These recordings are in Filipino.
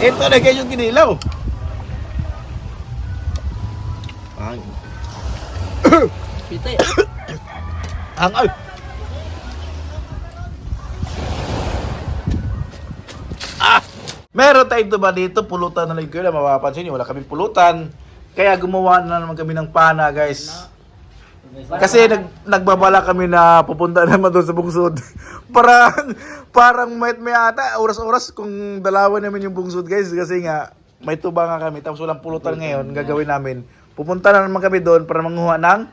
Ito na kayo yung kinilaw. Ang Pite. ang ay. Meron tayong tuba dito, pulutan na lang kayo na mapapansin nyo, wala kaming pulutan. Kaya gumawa na naman kami ng pana, guys. Kasi nagbabala kami na pupunta naman doon sa bungsod. parang may ata, oras-oras kung dalawan namin yung bungsod, guys. Kasi nga, may tuba nga kami, tapos walang pulutan ngayon, gagawin namin. Pupunta na naman kami doon para manguha ng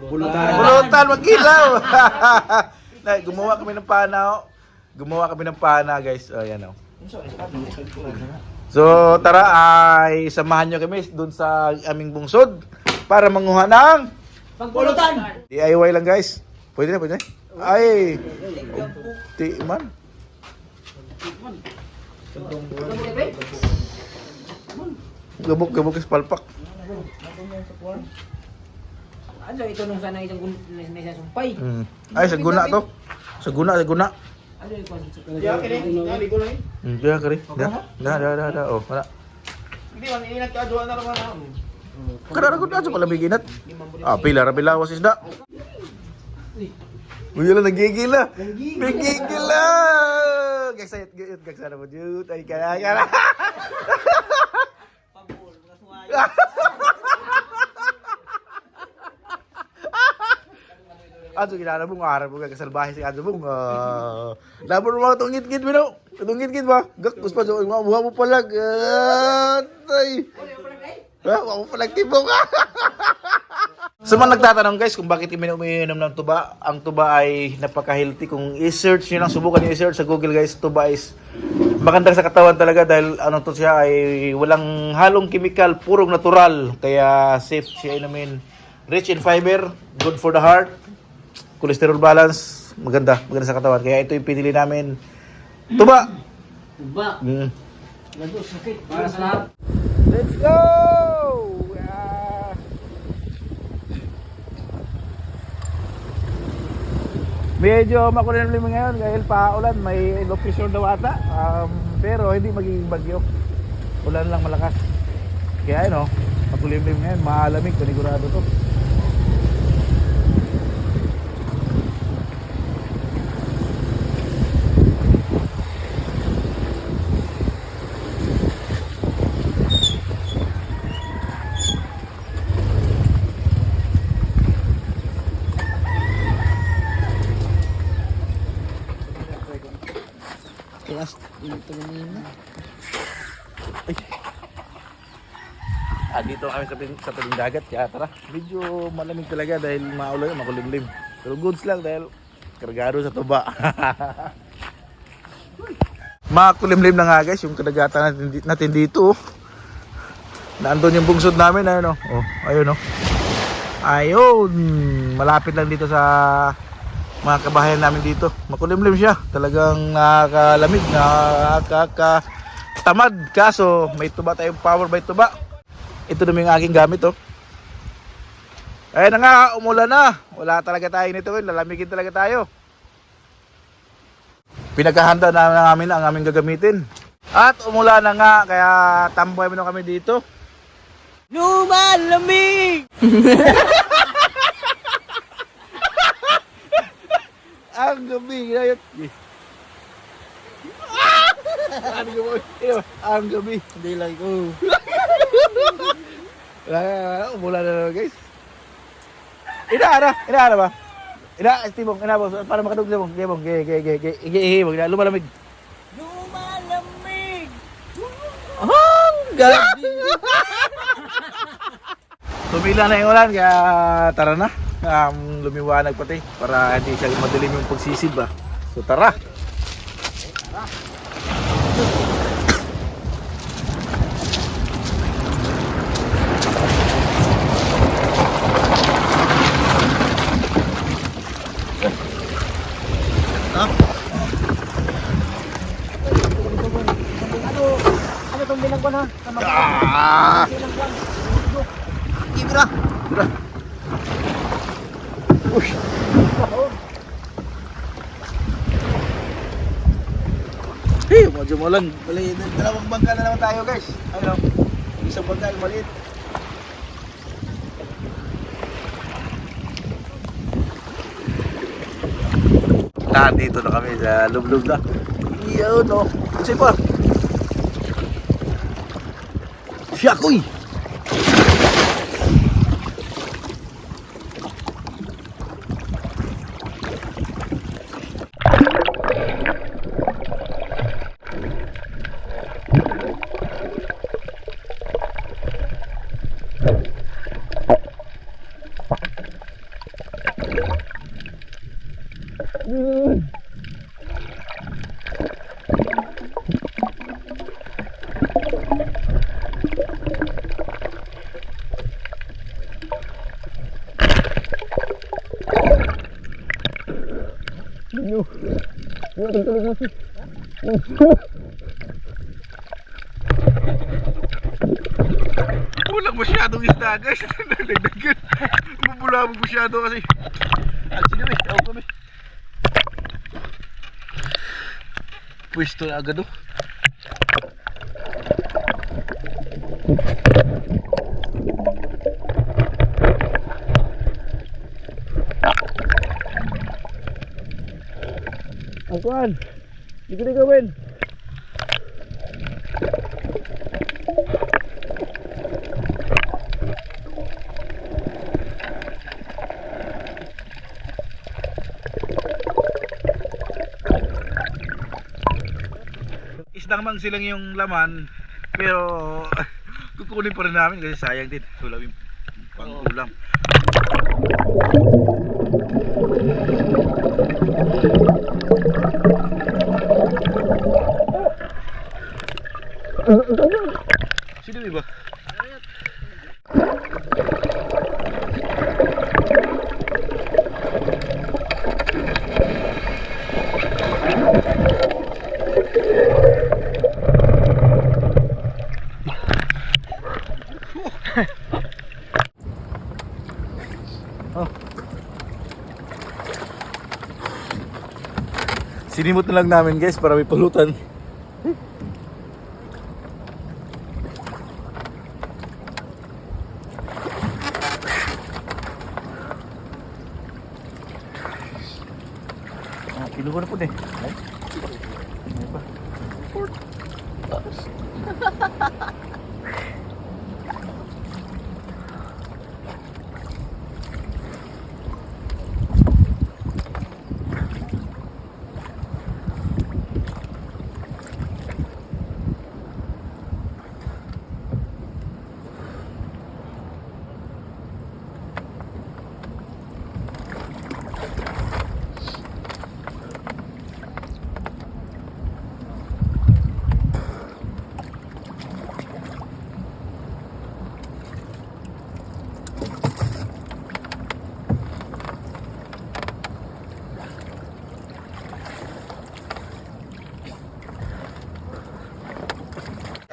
pulutan, magkilaw! Gumawa kami ng pana, oh. Gumawa kami ng pana, guys. Ayan, oh. So tara ay samahan nyo kami dun sa aming bungsod para manguha ng Pagpulutan. DIY lang, guys. Pwede na. Ay, ti man. Gabok sa palpak. Ano ito nung sana isang sumpay. Ay, sa guna to. Sa guna. Ano yung Diya kari. Da. Oh, wala. Hindi man inat ka duwa na naman ako. Kada ko daso pala biginat. Pila was isda. Uy, lang nagigil na. Nagigil na. Gagsayat gagsana mo jud. Ay kaya. pabul, kasuwayo. Ato ginanabong araw mo kasalbahe si Ato mong labor mo tungit-git mo. Tungit-git ba? Gakos pa so buha mo palag. Ay. Wa mo palag tibok. Sa mga nagtatanong, guys, kung bakit kami umiinom ng tuba, ang tuba ay napaka-healthy. Kung i-search niyo lang, subukan niyo i-search sa Google, guys, tuba is magandang sa katawan talaga dahil to siya ay walang halong chemical, purong natural. Kaya safe siya inumin. Rich in fiber, good for the heart. Cholesterol balance, maganda sa katawan. Kaya ito yung pinili namin. Tuba! Tuba. Lados, sakit. Para sa lahat. Let's go! Medyo makulimlim ngayon dahil paulan. May low pressure daw ata. Pero hindi magiging bagyo. Ulan lang malakas. Kaya ano, makulimlim ngayon. Malamig, panigurado to. Tigas ito kanina. Dito kami sa tabing dagat. Kaya tara, medyo malamig talaga dahil maulan, makulimlim. Pero goods lang dahil kargado sa tuba. Makulimlim na nga, guys, yung kadagatan natin dito. Naandun yung bungsod namin. Ayun, ayun. Ayun, malapit lang dito sa mga kabahayan namin dito. Makulimlim siya. Talagang nakakalamig, nakakatamad. Kaso may tuba tayong power by tuba. Ito naman yung aking gamit, oh. Ayun na nga, umulan na. Wala talaga tayo nito, lalamigin talaga tayo. Pinagkahanda na namin ang aming gagamitin. At umulan na nga, kaya tambay mo na kami dito. Lumalamig! Ang gabi, ginayot. Ang gabi. Hindi lang ko. Umulan na naman, guys. Inaara ba? Tibong, inabos. Para makadug sa mong. Gibong, gibong. Lumalamig. Lumalamig! Ang gabi! Tumila na yung ulan, kaya tara na. Lumiwanag pati para hindi siya madilim yung pagsisib, ba. So tara. Ano itong binagwan ha? Ibra. Hey, medyo mulan. Bali, dalawang bangka na naman tayo guys. Ayun, isang bangka yung maliit. Nandito na kami sa loob-loob na. Iyon o. Kasi pa. Siyakoy! Walang masyadong isda guys. Nagdagan. Bubulabog masyado kasi. Sige kami, tawag kami. Pwesto na agad oh. Angkuhan, hindi ko na gawin. Isdang mang silang yung laman, pero kukunin pa rin namin kasi sayang din. Sulam yung pang-ulam. Sino ba? Oh. Sinimot na lang namin guys para may pulutan. Kinuha na po eh. Ay pa.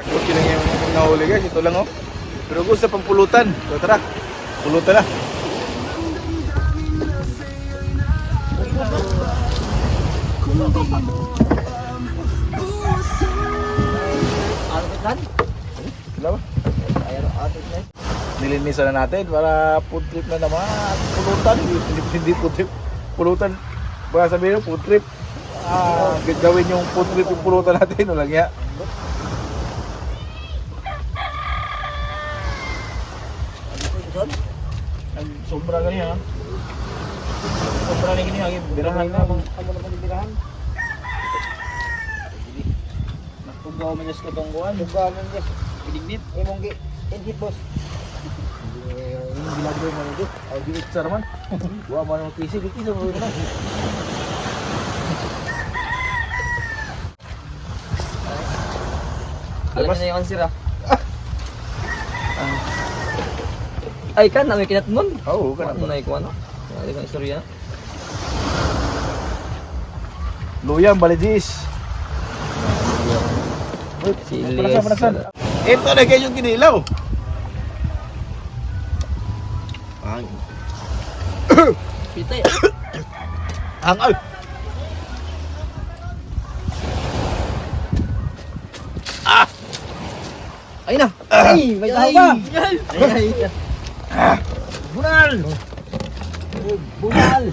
Kakot lang yung nahuli guys, ito lang oh. Pero gusto pang pulutan. So tara, pulutan na. Sila ba? Nilinisan na natin para food trip na naman. Pulutan, hindi food trip. Pulutan, baka sabihin yung food trip. Gawin yung food trip yung pulutan natin. Walang ya. Sobra gani ha. Sobra ni gini hangin birahan na amo na birahan. Nagtugaw man just katong kuan, tugaw man just gidignit imong gi inhit boss. Ini gilagro man ito. Aw di sar man. Wa man mo kisi sa mo na. Alam na yung answer ah. Ay kan na may kinatnon. Oo, kan na ko ano. Ay kan istorya. Luyang baligis. Panasan. Ito na kayo yung kinilaw. Ang. Pitay. Ang ay. Ay na. Ay, may tao pa. Ay. Bunal. Bunal.